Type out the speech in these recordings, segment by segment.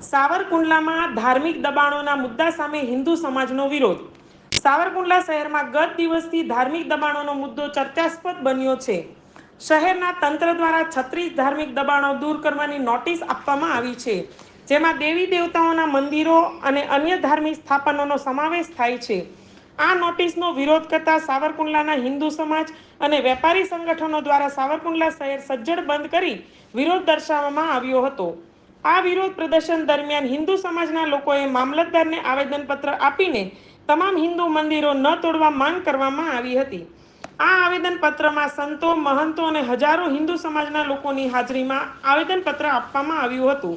સાવરકુંડલામાં ધાર્મિક દબાણોના મુદ્દા સામે હિન્દુ સમાજનો વિરોધ. સાવરકુંડલા શહેરમાં ગત દિવસથી ધાર્મિક દબાણોનો મુદ્દો ચર્ચાસ્પદ બન્યો છે. શહેરના તંત્ર દ્વારા 36 ધાર્મિક દબાણો દૂર કરવાની નોટિસ આપવામાં આવી છે, જેમાં દેવી દેવતાઓના મંદિરો અને અન્ય ધાર્મિક સ્થાપનોનો સમાવેશ થાય છે. આ નોટિસનો વિરોધ કરતા સાવરકુંડલાના હિન્દુ સમાજ અને વેપારી સંગઠનો દ્વારા સાવરકુંડલા શહેર સજ્જડ બંધ કરી વિરોધ દર્શાવવામાં આવ્યો હતો. આ વિરોધ પ્રદર્શન દરમિયાન હિન્દુ સમાજના લોકોએ મામલતદારને આવેદનપત્ર આપીને તમામ હિન્દુ મંદિરો ન તોડવા માંગ કરવામાં આવી હતી. આ આવેદનપત્રમાં સંતો, મહંતો અને હજારો હિન્દુ સમાજના લોકોની હાજરીમાં આવેદનપત્ર આપવામાં આવ્યું હતું.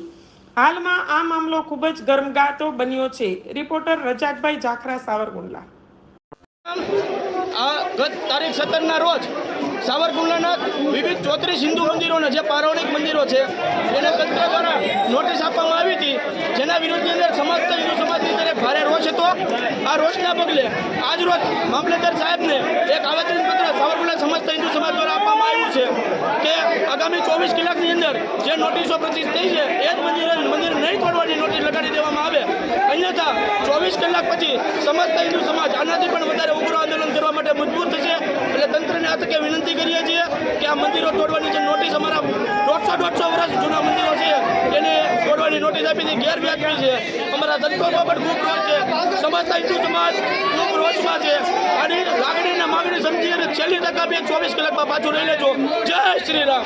હાલમાં આ મામલો ખૂબ જ ગરમાગતો બન્યો છે. રિપોર્ટર રજાકભાઈ જાખરા, સાવરકુંડલા. ગત તારીખ 17ના રોજ સાવરકુંડલાના વિવિધ 34 હિન્દુ મંદિરોના જે પૌરાણિક મંદિરો છે એને તંત્ર દ્વારા નોટિસ આપવામાં આવી હતી, જેના વિરોધની અંદર સમસ્ત હિન્દુ સમાજની અંદર ભારે રોષ હતો. આ રોષના પગલે આજ રોજ મામલતદાર સાહેબને એક આવેદનપત્ર સાવરકુંડલા સમસ્ત હિન્દુ સમાજ દ્વારા આપવામાં આવ્યું છે કે આગામી 24 કલાકની અંદર જે નોટિસો પ્રતિષ્ઠિત થઈ છે એ જ મંદિર નહીં તોડવાની નોટિસ લગાડી દેવામાં આવે, અન્યથા 24 કલાક પછી સમસ્ત હિન્દુ સમાજ આનાથી પણ વધારે ઉગ્ર આંદોલન કરવા માટે મજબૂર થશે. એટલે તંત્રને આ તકે વિનંતી કરીએ છીએ કે આ મંદિરો તોડવાની જે નોટિસ અમારા 150 વર્ષ જૂના મંદિરો છે એને તોડવાની નોટિસ આપી હતી, ગેરવ્યાજબી છે. અમારા સંતોમાં પણ ખૂબ રોષ છે, સમસ્ત હિન્દુ સમાજ ખૂબ રોષમાં છે. આની લાગણીને માગણી સમજી અને છેલ્લી તક આપી 24 કલાકમાં પાછું લઈ લેજો. જય શ્રી રામ.